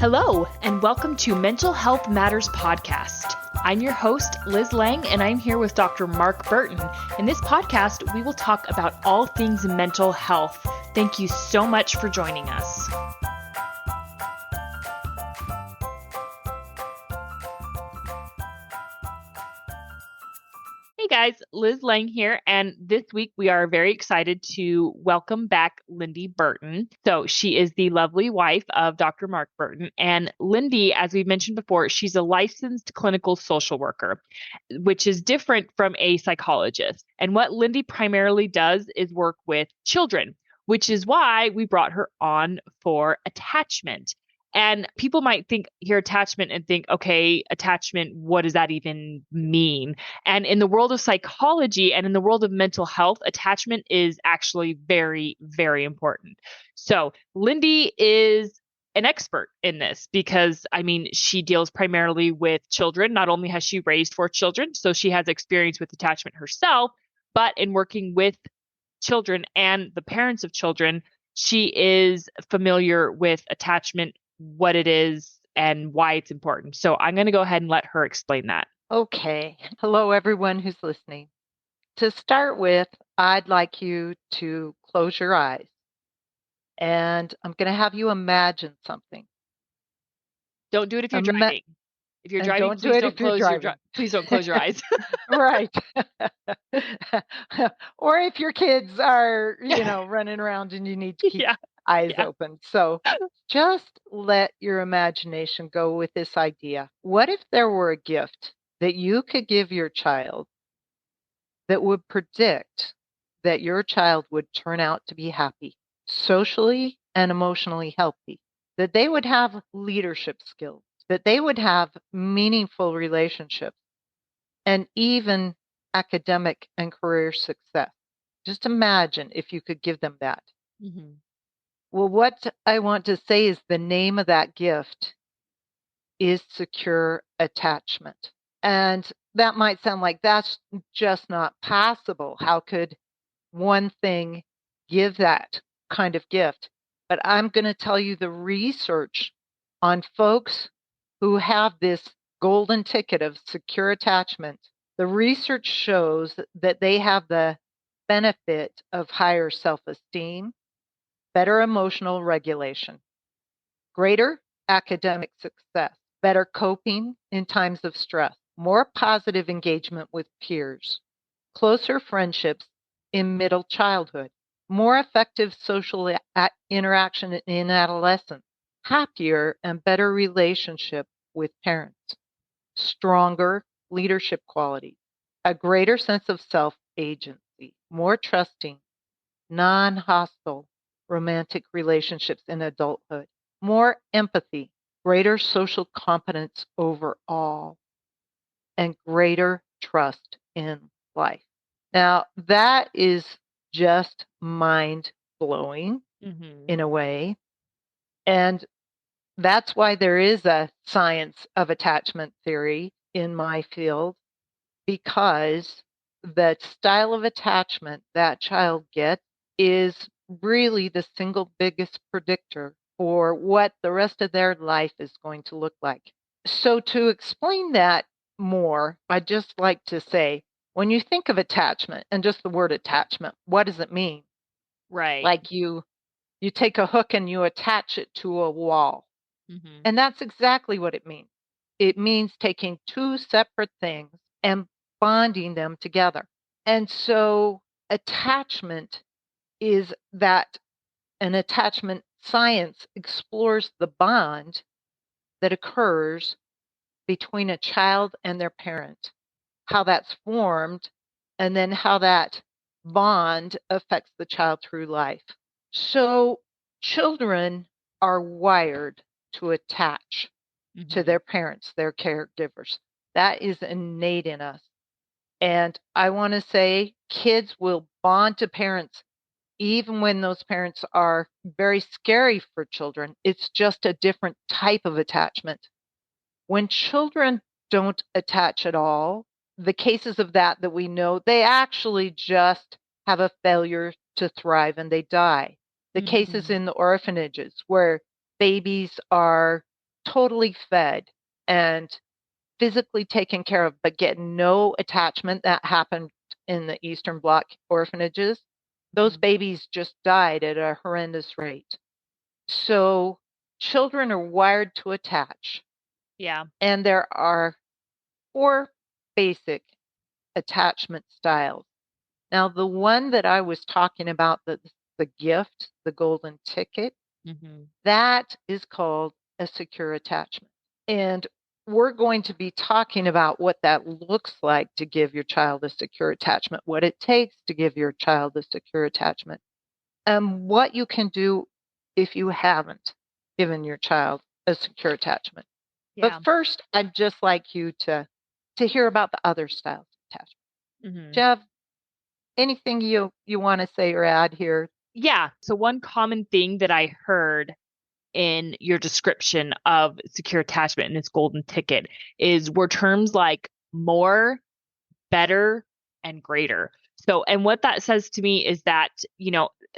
Hello, and welcome to Mental Health Matters Podcast. I'm your host, Liz Lang, and I'm here with Dr. Mark Burton. In this podcast, we will talk about all things mental health. Thank you so much for joining us. Hey guys, Liz Lang here, and this week we are very excited to welcome back Lindy Burton. So she is the lovely wife of Dr. Mark Burton, and Lindy, as we mentioned before, she's a licensed clinical social worker, which is different from a psychologist. And what Lindy primarily does is work with children, which is why we brought her on for attachment. And people might hear attachment and think, okay, attachment, what does that even mean? And in the world of psychology and in the world of mental health, attachment is actually very, very important. So Lindy is an expert in this because, she deals primarily with children. Not only has she raised 4 children, so she has experience with attachment herself, but in working with children and the parents of children, she is familiar with attachment, what it is, and why it's important. So I'm going to go ahead and let her explain that. Okay. Hello, everyone who's listening. To start with, I'd like you to close your eyes, and I'm going to have you imagine something. Don't do it if you're driving. If you're driving, please don't close your eyes. Right. Or if your kids are, running around and you need to keep eyes open. So just let your imagination go with this idea. What if there were a gift that you could give your child that would predict that your child would turn out to be happy, socially and emotionally healthy, that they would have leadership skills, that they would have meaningful relationships, and even academic and career success? Just imagine if you could give them that. Mm-hmm. Well, what I want to say is the name of that gift is secure attachment. And that might sound like that's just not possible. How could one thing give that kind of gift? But I'm going to tell you the research on folks who have this golden ticket of secure attachment. The research shows that they have the benefit of higher self-esteem, better emotional regulation, greater academic success, better coping in times of stress, more positive engagement with peers, closer friendships in middle childhood, more effective social interaction in adolescence, happier and better relationship with parents, stronger leadership qualities, a greater sense of self-agency, more trusting, non-hostile romantic relationships in adulthood, more empathy, greater social competence overall, and greater trust in life. Now, that is just mind-blowing in a way. And that's why there is a science of attachment theory in my field, because the style of attachment that child gets is really the single biggest predictor for what the rest of their life is going to look like. So to explain that more, I'd just like to say, when you think of attachment and just the word attachment, what does it mean? Right. Like you take a hook and you attach it to a wall. Mm-hmm. And that's exactly what it means. It means taking 2 separate things and bonding them together. And so attachment is that an attachment science explores the bond that occurs between a child and their parent, how that's formed, and then how that bond affects the child through life. So children are wired to attach to their parents, their caregivers. That is innate in us. And I want to say kids will bond to parents even when those parents are very scary for children. It's just a different type of attachment. When children don't attach at all, the cases of that we know, they actually just have a failure to thrive and they die. The cases in the orphanages where babies are totally fed and physically taken care of, but get no attachment. That happened in the Eastern Bloc orphanages. Those babies just died at a horrendous rate. So children are wired to attach. Yeah. And there are 4 basic attachment styles. Now, the one that I was talking about, the gift, the golden ticket, that is called a secure attachment. And we're going to be talking about what that looks like to give your child a secure attachment, what it takes to give your child a secure attachment, and what you can do if you haven't given your child a secure attachment. Yeah. But first, I'd just like you to hear about the other styles of attachment. Do you have anything you want to say or add here? Yeah. So one common thing that I heard in your description of secure attachment and its golden ticket were terms like more, better, and greater. So, and what that says to me is that,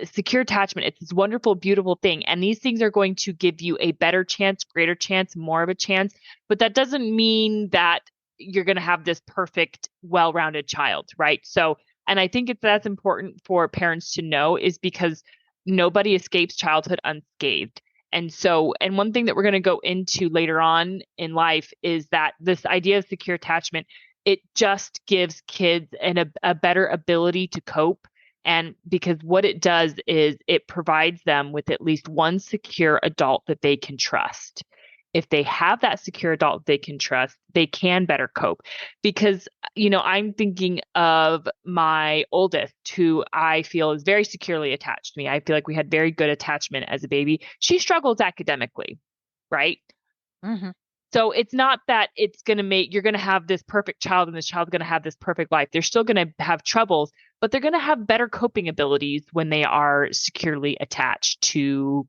secure attachment, it's this wonderful, beautiful thing. And these things are going to give you a better chance, greater chance, more of a chance. But that doesn't mean that you're going to have this perfect, well-rounded child, right? So, and I think that's important for parents to know, is because nobody escapes childhood unscathed. And so, and one thing that we're going to go into later on in life is that this idea of secure attachment, it just gives kids a better ability to cope. And because what it does is it provides them with at least one secure adult that they can trust. If they have that secure adult they can trust, they can better cope. Because, I'm thinking of my oldest, who I feel is very securely attached to me. I feel like we had very good attachment as a baby. She struggles academically, right? So it's not that you're going to have this perfect child and this child's going to have this perfect life. They're still going to have troubles, but they're going to have better coping abilities when they are securely attached to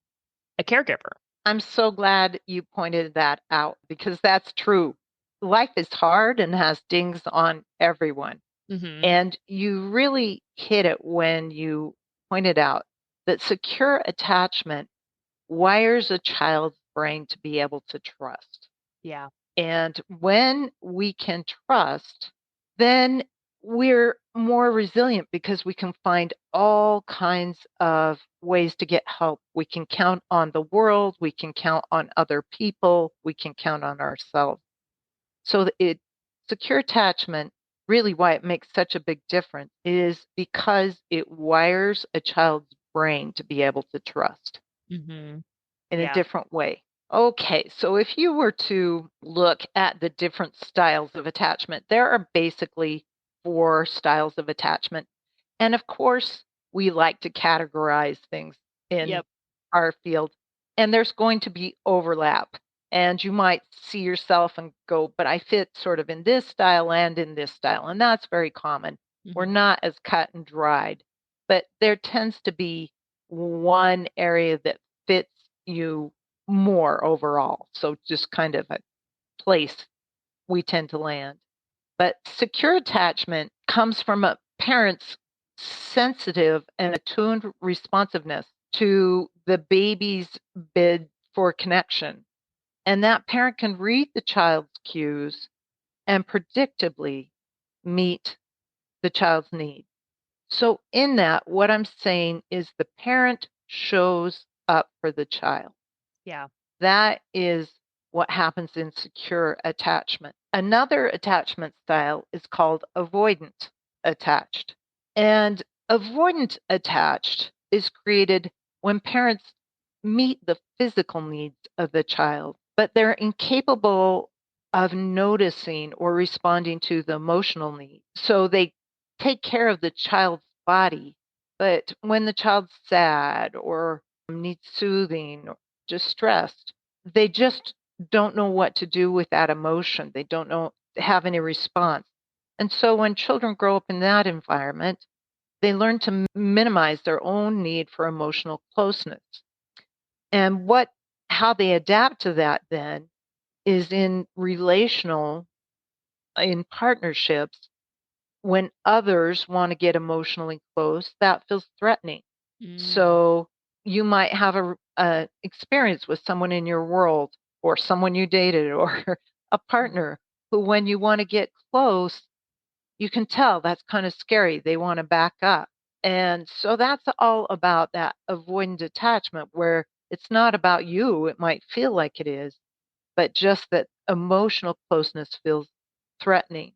a caregiver. I'm so glad you pointed that out, because that's true. Life is hard and has dings on everyone. And you really hit it when you pointed out that secure attachment wires a child's brain to be able to trust. Yeah. And when we can trust, then we're more resilient, because we can find all kinds of ways to get help. We can count on the world, we can count on other people, we can count on ourselves. So secure attachment, really why it makes such a big difference, is because it wires a child's brain to be able to trust in a different way. Okay, so if you were to look at the different styles of attachment, there are basically 4 styles of attachment. And of course, we like to categorize things in our field, and there's going to be overlap. And you might see yourself and go, but I fit sort of in this style and in this style. And that's very common. We're not as cut and dried, but there tends to be one area that fits you more overall. So just kind of a place we tend to land. But secure attachment comes from a parent's sensitive and attuned responsiveness to the baby's bid for connection. And that parent can read the child's cues and predictably meet the child's needs. So in that, what I'm saying is the parent shows up for the child. Yeah. That is what happens in secure attachment. Another attachment style is called avoidant attached. And avoidant attached is created when parents meet the physical needs of the child, but they're incapable of noticing or responding to the emotional needs. So they take care of the child's body, but when the child's sad or needs soothing or distressed, they just don't know what to do with that emotion. They don't have any response. And so when children grow up in that environment, they learn to minimize their own need for emotional closeness. And how they adapt to that then is in partnerships. When others want to get emotionally close, that feels threatening. So you might have a experience with someone in your world or someone you dated or a partner who, when you want to get close, you can tell that's kind of scary. They want to back up. And so that's all about that avoidant attachment, where it's not about you. It might feel like it is, but just that emotional closeness feels threatening.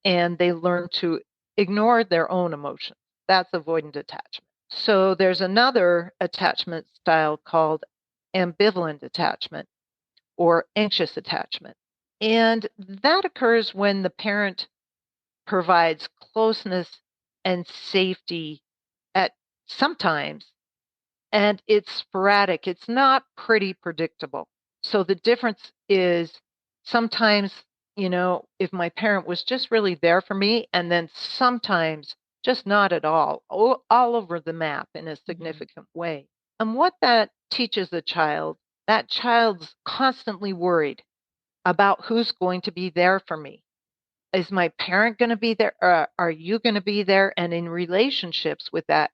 And they learn to ignore their own emotions. That's avoidant attachment. So there's another attachment style called ambivalent attachment or anxious attachment. And that occurs when the parent provides closeness and safety at sometimes, and it's sporadic. It's not pretty predictable. So the difference is sometimes, if my parent was just really there for me, and then sometimes just not at all over the map in a significant way. And what that teaches a child, that child's constantly worried about who's going to be there for me. Is my parent going to be there? Are you going to be there? And in relationships with that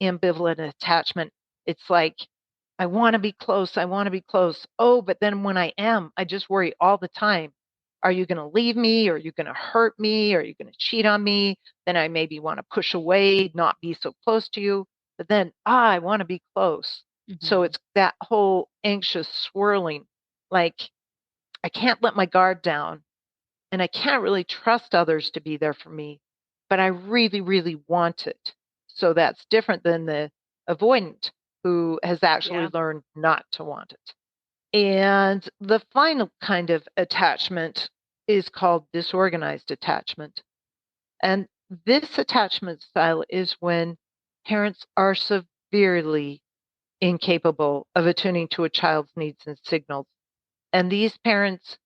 ambivalent attachment, it's like, I want to be close. I want to be close. Oh, but then when I am, I just worry all the time. Are you going to leave me? Are you going to hurt me? Are you going to cheat on me? Then I maybe want to push away, not be so close to you. But then, I want to be close. So it's that whole anxious swirling, like I can't let my guard down. And I can't really trust others to be there for me, but I really, really want it. So that's different than the avoidant who has actually learned not to want it. And the final kind of attachment is called disorganized attachment. And this attachment style is when parents are severely incapable of attuning to a child's needs and signals. And these parents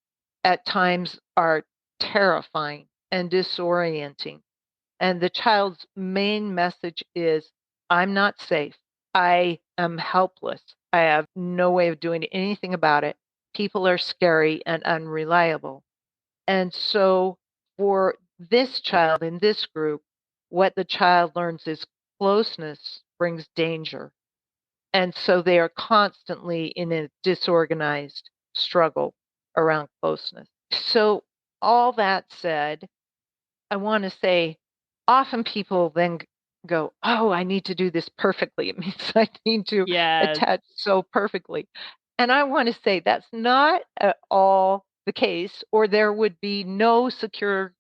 at times are terrifying and disorienting. And the child's main message is, I'm not safe. I am helpless. I have no way of doing anything about it. People are scary and unreliable. And so for this child in this group, what the child learns is closeness brings danger. And so they are constantly in a disorganized struggle around closeness. So, all that said, I want to say often people then go, oh, I need to do this perfectly. It means I need to attach so perfectly. And I want to say that's not at all the case, or there would be no securely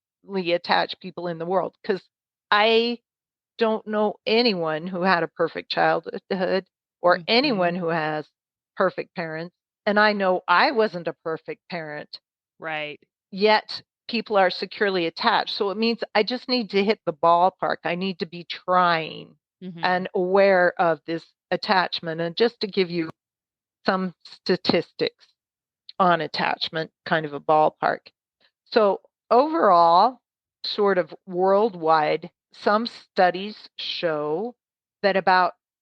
attached people in the world, because I don't know anyone who had a perfect childhood or anyone who has perfect parents. And I know I wasn't a perfect parent. Right. Yet people are securely attached. So it means I just need to hit the ballpark. I need to be trying and aware of this attachment. And just to give you some statistics on attachment, kind of a ballpark. So overall, sort of worldwide, some studies show that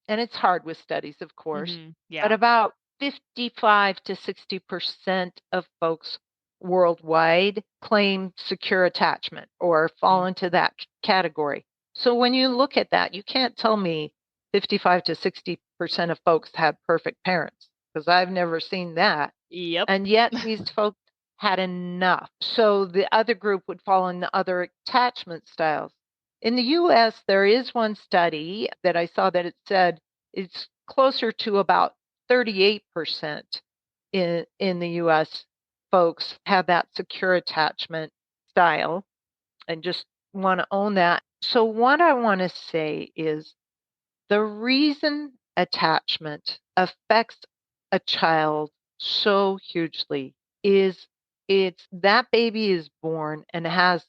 and it's hard with studies, of course, but about 55 to 60% of folks worldwide claim secure attachment or fall into that category. So when you look at that, you can't tell me 55 to 60% of folks have perfect parents, because I've never seen that. Yep. And yet these folks had enough. So the other group would fall in the other attachment styles. In the US, there is one study that I saw that it said it's closer to about 38% in the US folks have that secure attachment style, and just want to own that. So what I want to say is the reason attachment affects a child so hugely is it's that baby is born and has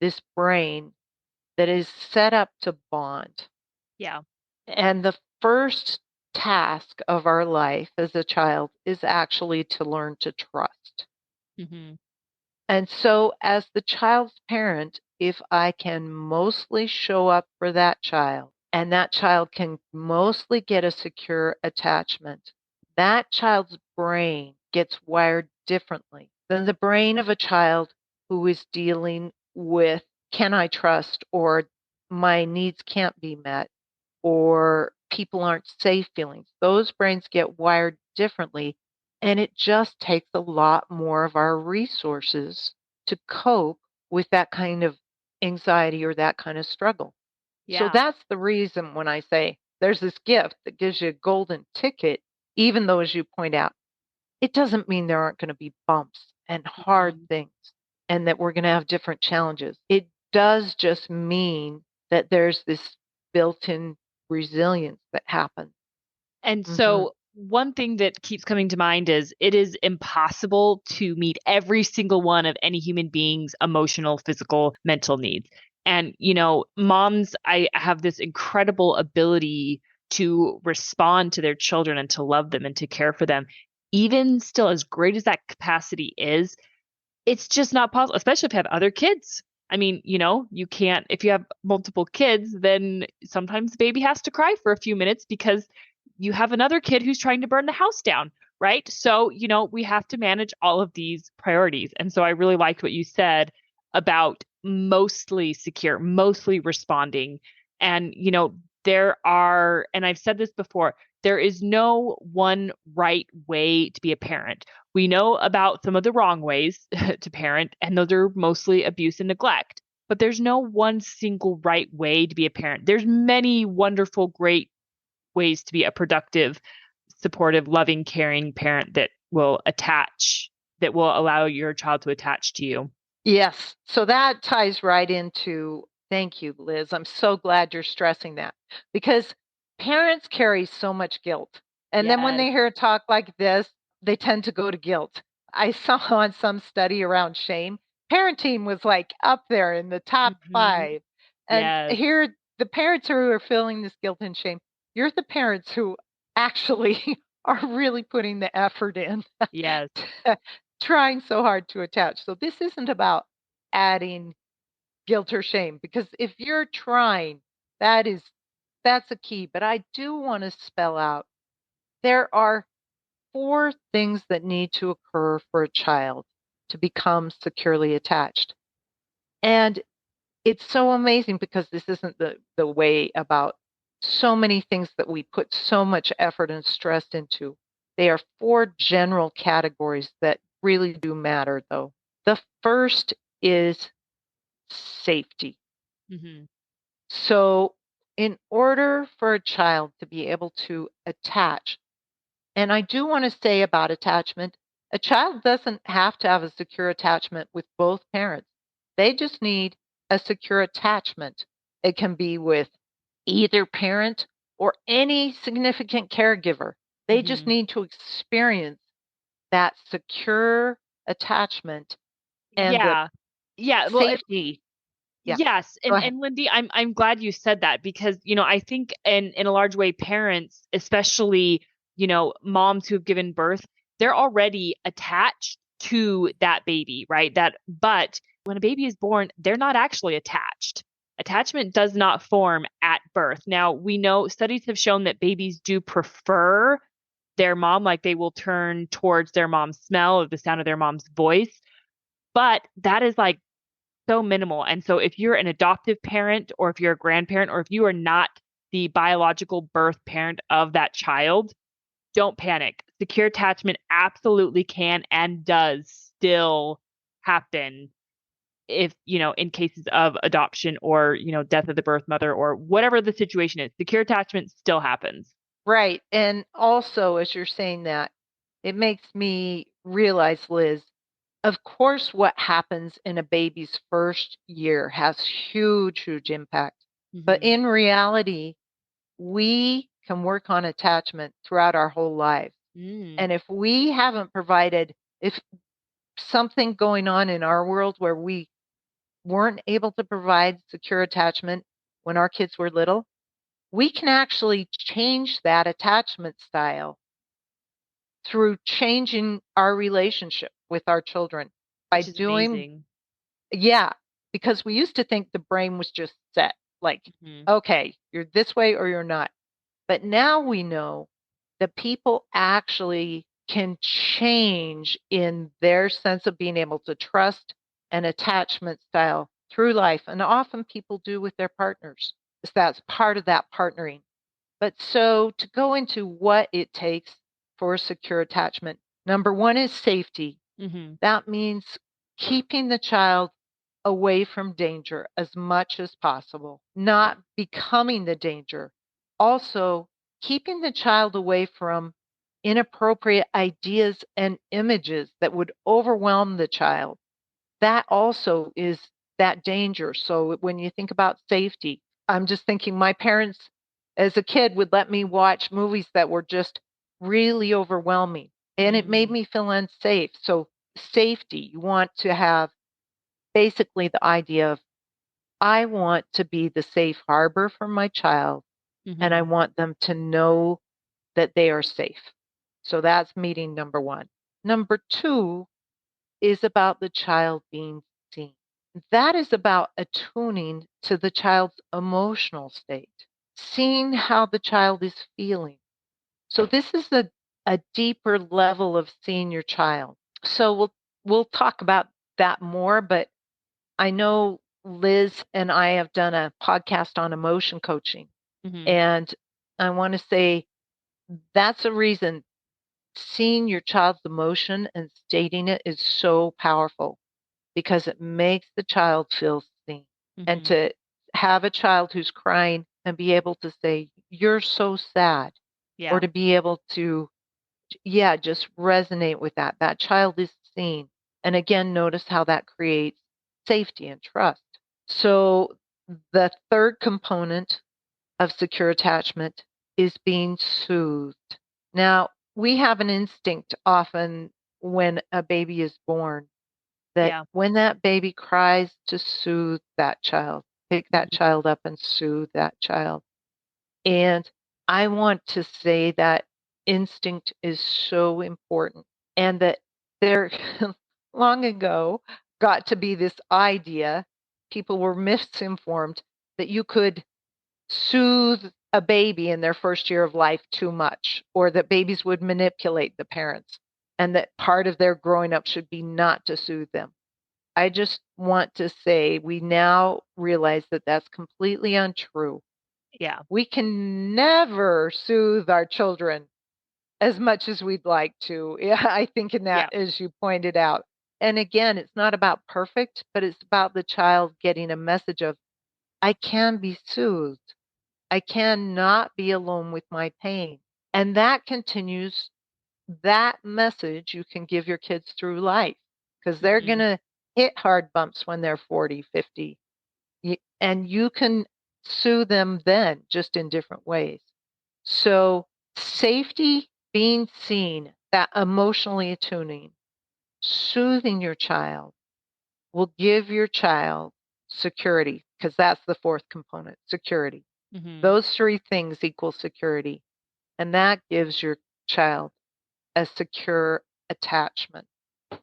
this brain that is set up to bond. Yeah. And the first task of our life as a child is actually to learn to trust. And so, as the child's parent, if I can mostly show up for that child and that child can mostly get a secure attachment, that child's brain gets wired differently than the brain of a child who is dealing with, can I trust, or my needs can't be met, or people aren't safe feelings. Those brains get wired differently. And it just takes a lot more of our resources to cope with that kind of anxiety or that kind of struggle. So Yeah. that's the reason when I say there's this gift that gives you a golden ticket, even though, as you point out, it doesn't mean there aren't going to be bumps and hard Mhm. things and that we're going to have different challenges. It does just mean that there's this built in resilience that happens. And Hmm. so one thing that keeps coming to mind is it is impossible to meet every single one of any human being's emotional, physical, mental needs. And, moms, I have this incredible ability to respond to their children and to love them and to care for them. Even still, as great as that capacity is, it's just not possible, especially if you have other kids. I mean, you can't, if you have multiple kids, then sometimes the baby has to cry for a few minutes because you have another kid who's trying to burn the house down, right? So, we have to manage all of these priorities. And so I really liked what you said about mostly secure, mostly responding. And, and I've said this before, there is no one right way to be a parent. We know about some of the wrong ways to parent, and those are mostly abuse and neglect. But there's no one single right way to be a parent. There's many wonderful, great ways to be a productive, supportive, loving, caring parent that will allow your child to attach to you. Yes. So that ties right into, thank you, Liz. I'm so glad you're stressing that because parents carry so much guilt. And then when Yes. they hear a talk like this, they tend to go to guilt. I saw on some study around shame, parenting was like up there in the top Hmm. 5. And Yes. here, the parents who are feeling this guilt and shame, you're the parents who actually are really putting the effort in. Yes. Trying so hard to attach. So this isn't about adding guilt or shame because if you're trying, that is that's a key. But I do want to spell out there are 4 things that need to occur for a child to become securely attached. And it's so amazing because this isn't the way about so many things that we put so much effort and stress into. They are 4 general categories that really do matter, though. The first is safety. Hmm. So, in order for a child to be able to attach, and I do want to say about attachment, a child doesn't have to have a secure attachment with both parents. They just need a secure attachment. It can be with either parent or any significant caregiver. They just Hmm. need to experience that secure attachment and the Yeah. Yeah. Well, safety. Yeah, yes, go and ahead. Lindy, I'm glad you said that because I think in a large way parents, especially moms who have given birth, they're already attached to that baby, right? That but when a baby is born, they're not actually attached. Attachment does not form at birth. Now, we know studies have shown that babies do prefer their mom, like they will turn towards their mom's smell or the sound of their mom's voice, but that is like so minimal. And so if you're an adoptive parent or if you're a grandparent or if you are not the biological birth parent of that child, don't panic. Secure attachment absolutely can and does still happen if, in cases of adoption or, death of the birth mother or whatever the situation is. Secure attachment still happens. Right. And also, as you're saying that, it makes me realize, Liz, of course, what happens in a baby's first year has huge, huge impact. But Hmm. in reality, we can work on attachment throughout our whole life. Mm. And if we haven't provided, if something going on in our world where we weren't able to provide secure attachment when our kids were little, we can actually change that attachment style through changing our relationship with our children by Which is doing, amazing. yeah, because we used to think the brain was just set, like, Hmm. okay, you're this way or you're not. But now we know that people actually can change in their sense of being able to trust an attachment style through life. And often people do with their partners. So that's part of that partnering. But so to go into what it takes for secure attachment, Number one is safety. Mm-hmm. That means keeping the child away from danger as much as possible, not becoming the danger. Also, keeping the child away from inappropriate ideas and images that would overwhelm the child. That also is that danger. So when you think about safety, I'm just thinking my parents as a kid would let me watch movies that were just really overwhelming and it made me feel unsafe. So safety, you want to have basically the idea of I want to be the safe harbor for my child and I Mm-hmm. want them to know that they are safe. So that's meeting number one. Number two is about the child being seen. That is about attuning to the child's emotional state, seeing how the child is feeling. So this is a deeper level of seeing your child. So we'll talk about that more, but I know Liz and I have done a podcast on emotion coaching. Mm-hmm. And I want to say that's a reason seeing your child's emotion and stating it is so powerful because it makes the child feel seen. And Mm-hmm. to have a child who's crying and be able to say, "You're so sad," or Yeah. to be able to, yeah, just resonate with that. That child is seen. And again, notice how that creates safety and trust. So the third component of secure attachment is being soothed. Now, we have an instinct often when a baby is born that Yeah. when that baby cries to soothe that child, pick that Mm-hmm. child up and soothe that child. And I want to say that instinct is so important and that there long ago got to be this idea, people were misinformed that you could soothe a baby in their first year of life too much, or that babies would manipulate the parents, and that part of their growing up should be not to soothe them. I just want to say we now realize that that's completely untrue. Yeah. We can never soothe our children as much as we'd like to. Yeah, I think in Yeah. that, as you pointed out. And again, it's not about perfect, but it's about the child getting a message of, I can be soothed. I cannot be alone with my pain. And that continues that message you can give your kids through life because they're going Mm-hmm. to hit hard bumps when they're 40, 50. And you can soothe them then, just in different ways. So, safety, being seen, that emotionally attuning, soothing your child will give your child security because that's the fourth component, security. Mm-hmm. Those three things equal security. And that gives your child a secure attachment.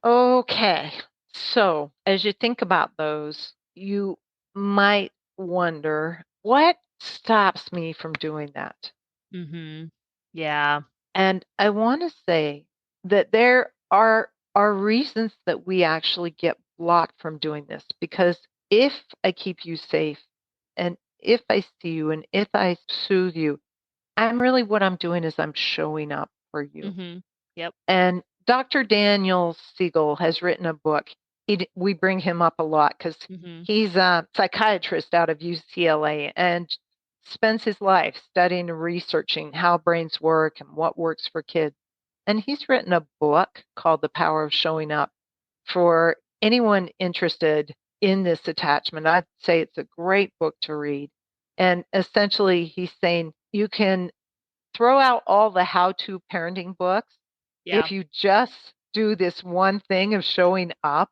Okay. So, as you think about those, you might wonder what stops me from doing that? Mm-hmm. Yeah. And I want to say that there are reasons that we actually get blocked from doing this because if I keep you safe and if I see you and if I soothe you, I'm really what I'm doing is I'm showing up for you. Mm-hmm. Yep. And Dr. Daniel Siegel has written a book. We bring him up a lot because Mm-hmm. he's a psychiatrist out of UCLA and spends his life studying and researching how brains work and what works for kids. And he's written a book called The Power of Showing Up for anyone interested in this attachment. I'd say it's a great book to read. And essentially, he's saying you can throw out all the how-to parenting books. Yeah. If you just do this one thing of showing up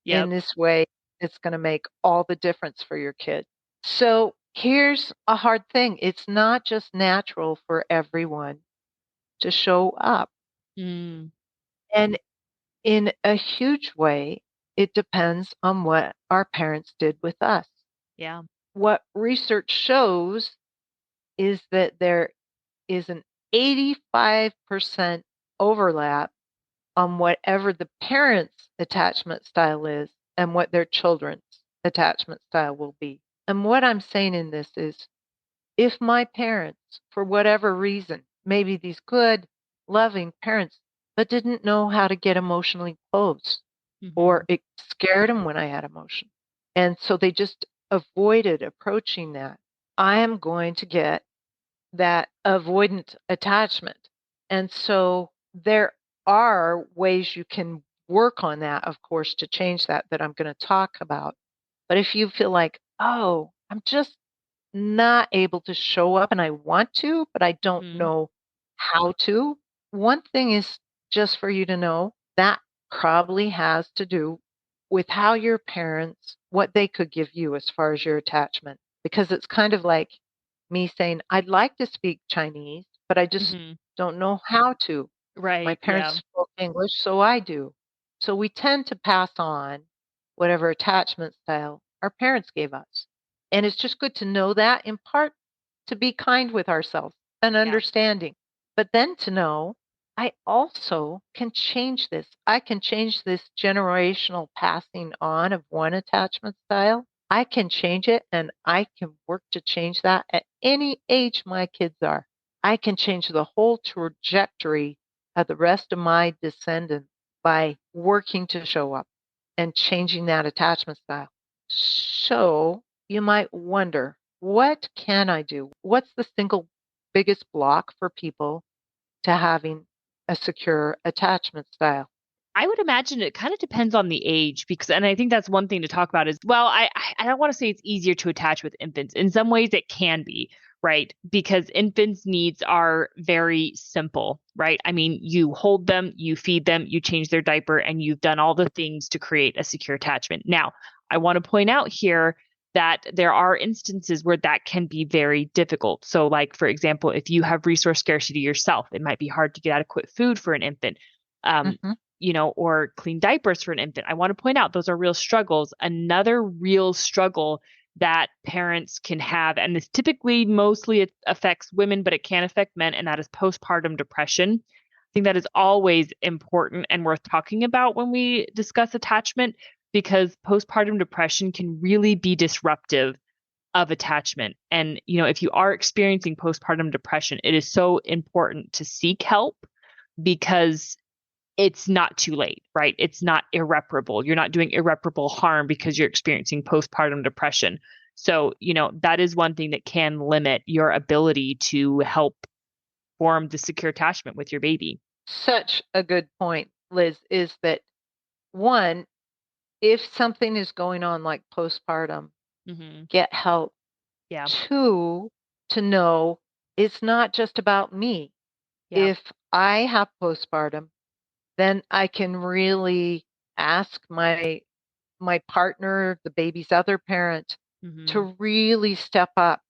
in Yep. this way, it's going to make all the difference for your kid. So here's a hard thing. It's not just natural for everyone to show up. Mm. And in a huge way, it depends on what our parents did with us. Yeah. What research shows is that there is an 85% overlap on whatever the parents' attachment style is and what their children's attachment style will be. And what I'm saying in this is if my parents, for whatever reason, maybe these good, loving parents but didn't know how to get emotionally close, or Mhm. it scared them when I had emotion. And so they just avoided approaching that. I am going to get that avoidant attachment. And so there are ways you can work on that, of course, to change that I'm going to talk about. But if you feel like, oh, I'm just not able to show up and I want to, but I don't Mhm. know how to, one thing is just for you to know that probably has to do with how your parents, what they could give you as far as your attachment. Because it's kind of like me saying, I'd like to speak Chinese, but I just Mhm. don't know how to. My Right. parents Yeah. spoke English, so I do. So we tend to pass on whatever attachment style our parents gave us. And it's just good to know that, in part to be kind with ourselves and Yeah. understanding, but then to know I also can change this. I can change this generational passing on of one attachment style. I can change it and I can work to change that at any age my kids are. I can change the whole trajectory of the rest of my descendants by working to show up and changing that attachment style. So you might wonder, what can I do? What's the single biggest block for people to having a secure attachment style? I would imagine it kind of depends on the age because, and I think that's one thing to talk about is, well, I don't want to say it's easier to attach with infants. In some ways, it can be, right? Because infants' needs are very simple, right? I mean, you hold them, you feed them, you change their diaper, and you've done all the things to create a secure attachment. Now, I want to point out here that there are instances where that can be very difficult. So, like, for example, if you have resource scarcity yourself, it might be hard to get adequate food for an infant. Um, Hmm. or clean diapers for an infant. I want to point out those are real struggles. Another real struggle that parents can have, and this typically mostly it affects women, but it can affect men, and that is postpartum depression. I think that is always important and worth talking about when we discuss attachment because postpartum depression can really be disruptive of attachment. And, if you are experiencing postpartum depression, it is so important to seek help because it's not too late, right? It's not irreparable. You're not doing irreparable harm because you're experiencing postpartum depression. So, that is one thing that can limit your ability to help form the secure attachment with your baby. Such a good point, Liz, is that one, if something is going on like postpartum, Hmm. get help. Yeah. Two, to know it's not just about me. Yeah. If I have postpartum, then I can really ask my partner, the baby's other parent, Hmm. to really step up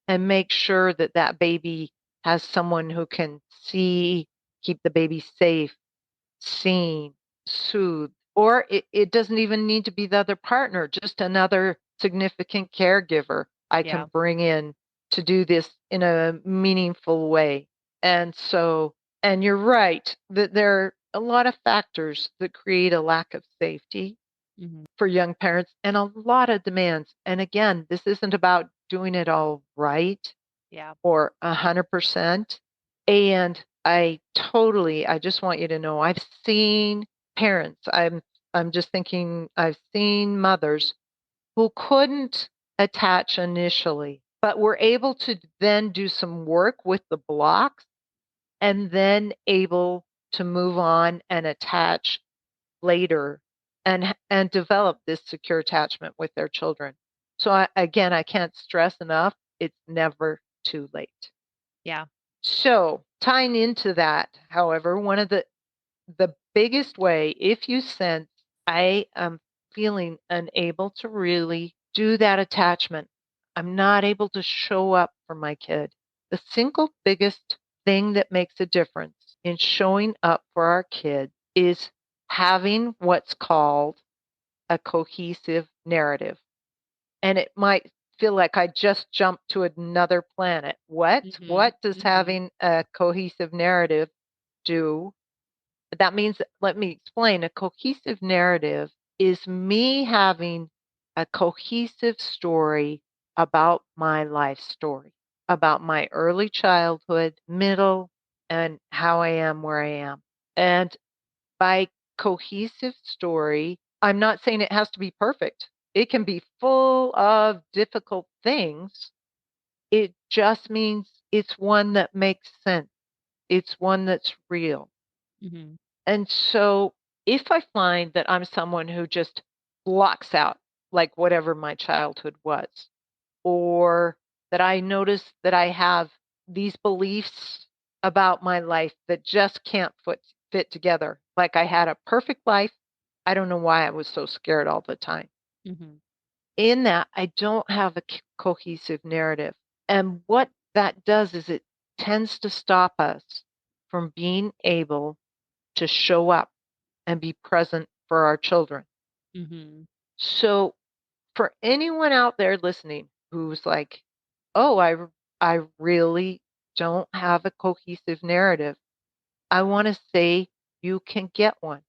and make sure that that baby has someone who can see, keep the baby safe, seen, soothed, or it doesn't even need to be the other partner, just another significant caregiver I Yeah. can bring in to do this in a meaningful way. And so, and you're right that there are a lot of factors that create a lack of safety Hmm. for young parents and a lot of demands. And again, this isn't about doing it all right Yeah. or 100%. And I just want you to know, I've seen parents, I'm just thinking, I've seen mothers who couldn't attach initially, but were able to then do some work with the blocks and then able to move on and attach later and develop this secure attachment with their children. So again, I can't stress enough, it's never too late. Yeah. So, tying into that, however, one of the biggest way, if you sense I am feeling unable to really do that attachment, I'm not able to show up for my kid. The single biggest thing that makes a difference in showing up for our kid is having what's called a cohesive narrative. And it might feel like I just jumped to another planet. What? Hmm. What does Hmm. having a cohesive narrative do? That means, let me explain. A cohesive narrative is me having a cohesive story about my life story, about my early childhood, middle, and how I am where I am. And by cohesive story, I'm not saying it has to be perfect. It can be full of difficult things. It just means it's one that makes sense. It's one that's real. Mm-hmm. And so if I find that I'm someone who just blocks out like whatever my childhood was, or that I notice that I have these beliefs about my life that just can't fit together. Like I had a perfect life. I don't know why I was so scared all the time. Mm-hmm. In that, I don't have a cohesive narrative. And what that does is it tends to stop us from being able to show up and be present for our children. Mm-hmm. So for anyone out there listening who's like, "Oh, I really don't have a cohesive narrative." I want to say you can get one.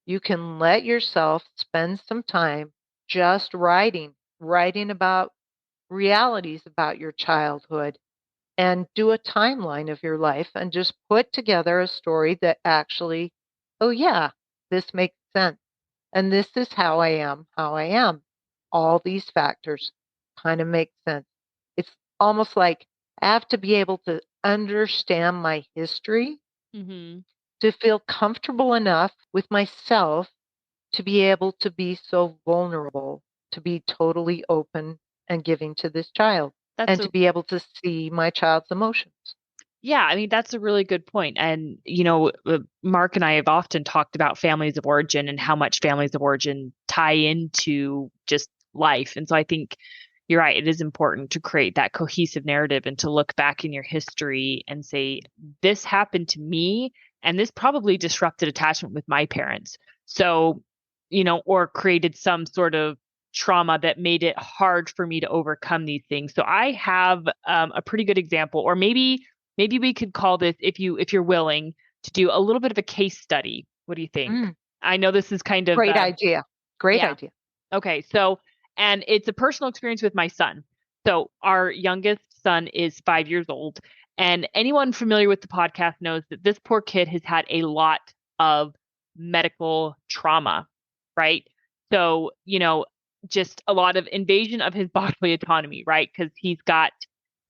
You can let yourself spend some time just writing about realities about your childhood and do a timeline of your life and just put together a story that actually, oh yeah, this makes sense. And this is how I am. All these factors kind of make sense. It's almost like I have to be able to understand my history Mm-hmm. to feel comfortable enough with myself to be able to be so vulnerable, to be totally open and giving to this child, That's and to a be able to see my child's emotions. Yeah, I mean, that's a really good point. And, Mark and I have often talked about families of origin and how much families of origin tie into just life. And so I think you're right. It is important to create that cohesive narrative and to look back in your history and say, this happened to me, and this probably disrupted attachment with my parents. So, or created some sort of trauma that made it hard for me to overcome these things. So I have a pretty good example, or maybe we could call this, if you're willing to do a little bit of a case study. What do you think? Mm, I know this is kind of great idea. Great yeah. idea. Okay. So, and it's a personal experience with my son. So our youngest son is 5 years old, and anyone familiar with the podcast knows that this poor kid has had a lot of medical trauma, right? So, just a lot of invasion of his bodily autonomy, right? Because he's got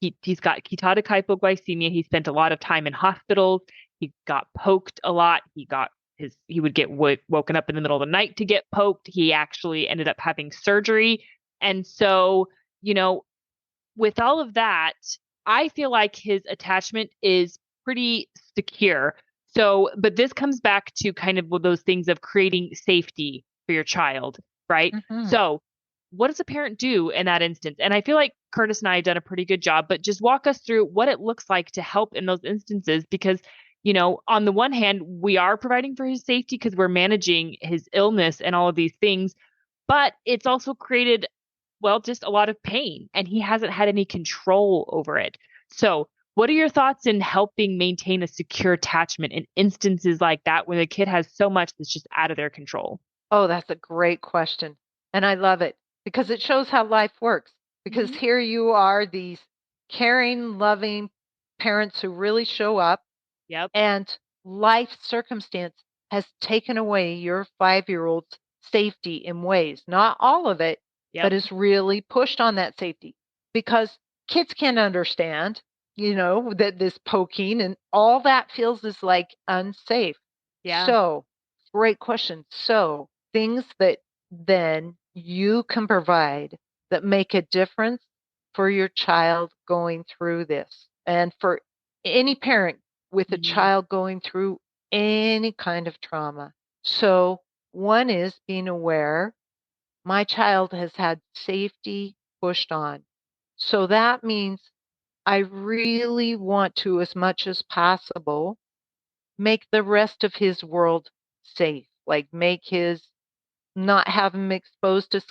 ketotic hypoglycemia. He spent a lot of time in hospitals. He got poked a lot. He would get woken up in the middle of the night to get poked. He actually ended up having surgery. And so, you know, with all of that, I feel like his attachment is pretty secure. So, but this comes back to kind of those things of creating safety for your child, right? Hmm. So, what does a parent do in that instance? And I feel like Curtis and I have done a pretty good job, but just walk us through what it looks like to help in those instances because on the one hand, we are providing for his safety because we're managing his illness and all of these things, but it's also created, well, just a lot of pain, and he hasn't had any control over it. So, what are your thoughts in helping maintain a secure attachment in instances like that where the kid has so much that's just out of their control? Oh, that's a great question. And I love it because it shows how life works. Because Hmm. here you are, these caring, loving parents who really show up, Yep. and life circumstance has taken away your 5-year old's safety in ways, not all of it, but Yep. has really pushed on that safety because kids can understand, that this poking and all that feels is like unsafe. Yeah. So, great question. So, things that then you can provide that make a difference for your child going through this and for any parent with a Hmm. child going through any kind of trauma. So, one is being aware my child has had safety pushed on. So that means I really want to, as much as possible, make the rest of his world safe, like make his not have him exposed to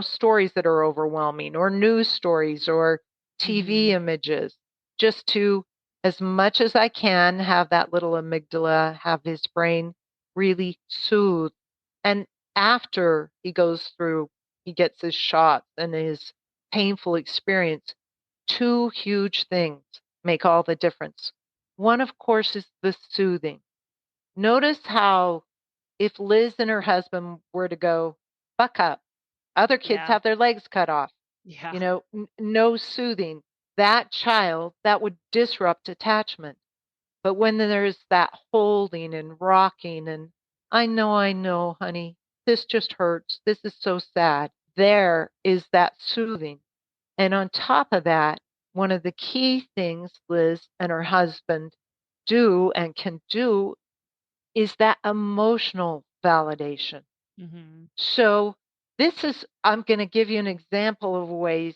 stories that are overwhelming or news stories or TV Hmm. images, just to, as much as I can, have that little amygdala, have his brain really soothed. And after he gets his shot and his painful experience, two huge things make all the difference. One, of course, is the soothing. Notice how if Liz and her husband were to go, buck up, other kids Yeah. have their legs cut off, Yeah. no soothing. That child, that would disrupt attachment. But when there's that holding and rocking and I know, honey, this just hurts. This is so sad. There is that soothing. And on top of that, one of the key things Liz and her husband do and can do is that emotional validation. Mm-hmm. So I'm going to give you an example of ways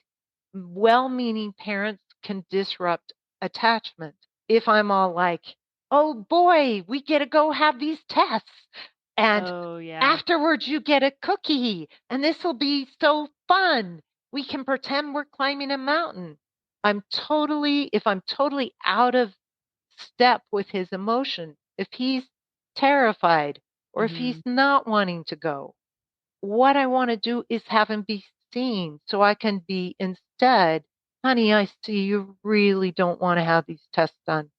well-meaning parents can disrupt attachment. If I'm all like, oh boy, we get to go have these tests. And Oh, yeah. afterwards, you get a cookie. And this will be so fun. We can pretend we're climbing a mountain. If I'm totally out of step with his emotion, if he's terrified or if Mm-hmm. he's not wanting to go, what I want to do is have him be seen so I can be instead, honey, I see you really don't want to have these tests done.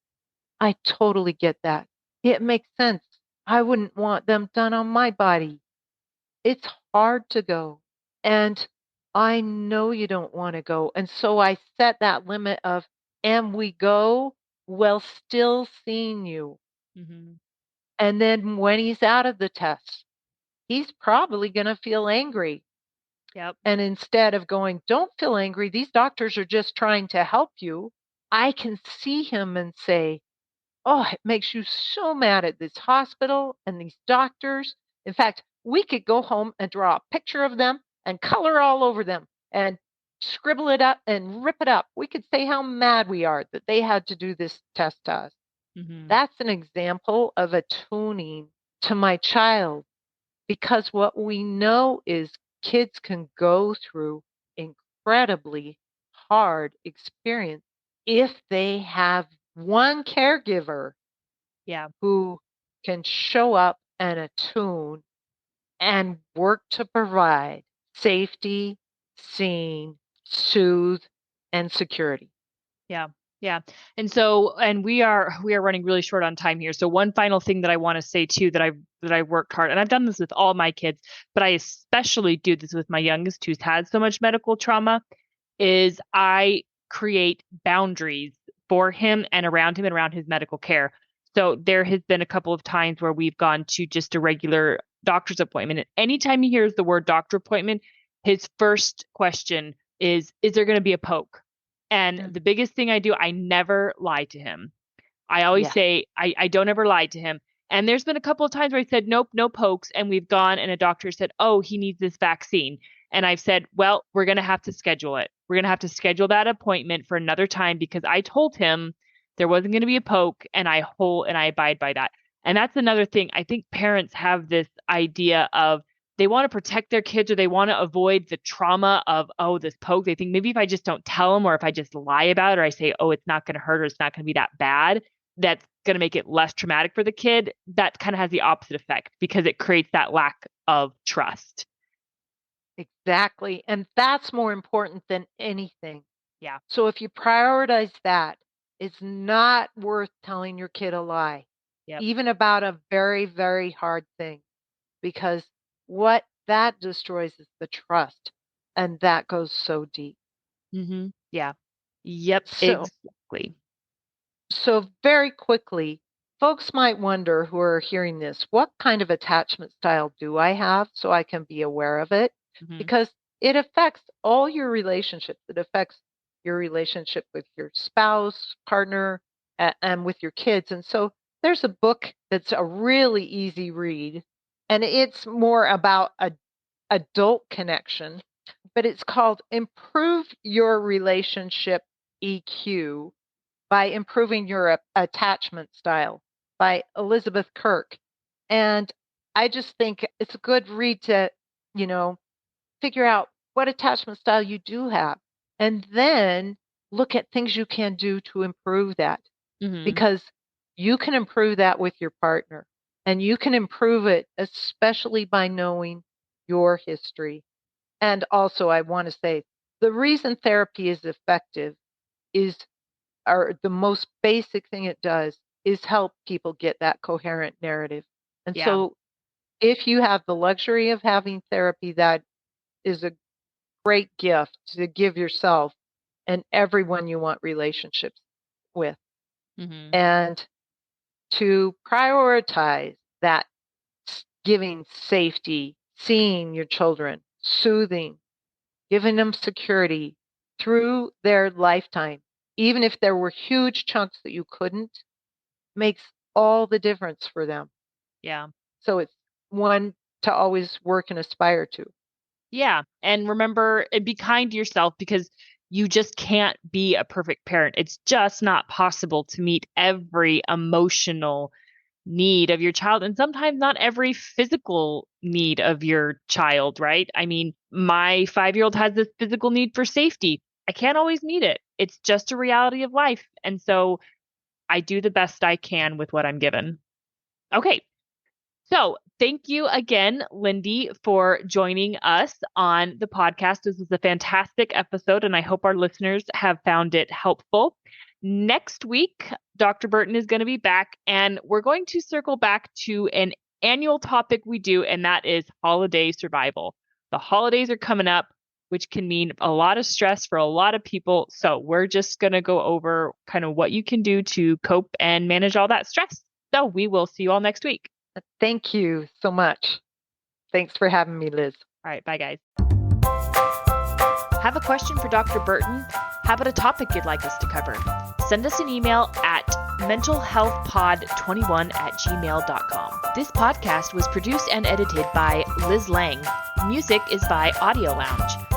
I totally get that. It makes sense. I wouldn't want them done on my body. It's hard to go. And I know you don't want to go. And so I set that limit of, and we go while still seeing you. Mm-hmm. And then when he's out of the test, he's probably going to feel angry. Yep. And instead of going, don't feel angry, these doctors are just trying to help you, I can see him and say, oh, it makes you so mad at this hospital and these doctors. In fact, we could go home and draw a picture of them and color all over them and scribble it up and rip it up. We could say how mad we are that they had to do this test to us. Mm-hmm. That's an example of attuning to my child, because what we know is kids can go through incredibly hard experience if they have one caregiver Yeah. who can show up and attune and work to provide safety, seeing, soothe, and security. Yeah. Yeah. And we are running really short on time here. So one final thing that I want to say too that I've worked hard, and I've done this with all my kids, but I especially do this with my youngest who's had so much medical trauma, is I create boundaries for him and around his medical care. So there has been a couple of times where we've gone to just a regular doctor's appointment. And anytime he hears the word doctor appointment, his first question is there going to be a poke? And Mm. the biggest thing I do, I never lie to him. I always Yeah. say I don't ever lie to him. And there's been a couple of times where I said, nope, no pokes. And we've gone and a doctor said, oh, he needs this vaccine. And I've said, well, we're going to have to schedule it. We're going to have to schedule that appointment for another time because I told him there wasn't going to be a poke and I abide by that. And that's another thing. I think parents have this idea of they want to protect their kids or they want to avoid the trauma of, oh, this poke. They think maybe if I just don't tell them or if I just lie about it or I say, oh, it's not going to hurt or it's not going to be that bad, that's going to make it less traumatic for the kid. That kind of has the opposite effect because it creates that lack of trust. Exactly. And that's more important than anything. Yeah. So if you prioritize that, it's not worth telling your kid a lie, Yep. even about a very, very hard thing, because what that destroys is the trust. And that goes so deep. Mm-hmm. Yeah. Yep. So, Exactly. so very quickly, folks might wonder who are hearing this, what kind of attachment style do I have so I can be aware of it? Mm-hmm. Because it affects all your relationships. It affects your relationship with your spouse, partner, and with your kids. And so there's a book that's a really easy read, and it's more about a adult connection, but it's called Improve Your Relationship EQ by Improving Your Attachment Style by Elizabeth Kirk. And I just think it's a good read to, you know, figure out what attachment style you do have and then look at things you can do to improve that, Mm-hmm. because you can improve that with your partner and you can improve it especially by knowing your history. And also, I want to say the reason therapy is effective is, or the most basic thing it does is help people get that coherent narrative. And Yeah. so if you have the luxury of having therapy, that is a great gift to give yourself and everyone you want relationships with. Mm-hmm. And to prioritize that, giving safety, seeing your children, soothing, giving them security through their lifetime, even if there were huge chunks that you couldn't, makes all the difference for them. Yeah. So it's one to always work and aspire to. Yeah. And remember, be kind to yourself, because you just can't be a perfect parent. It's just not possible to meet every emotional need of your child, and sometimes not every physical need of your child, right? I mean, my 5-year-old has this physical need for safety. I can't always meet it. It's just a reality of life. And so I do the best I can with what I'm given. Okay. So thank you again, Lindy, for joining us on the podcast. This is a fantastic episode, and I hope our listeners have found it helpful. Next week, Dr. Burton is going to be back, and we're going to circle back to an annual topic we do, and that is holiday survival. The holidays are coming up, which can mean a lot of stress for a lot of people. So we're just going to go over kind of what you can do to cope and manage all that stress. So we will see you all next week. Thank you so much. Thanks for having me, Liz. All right. Bye, guys. Have a question for Dr. Burton? How about a topic you'd like us to cover? Send us an email at mentalhealthpod21@gmail.com. This podcast was produced and edited by Liz Lang. Music is by Audio Lounge.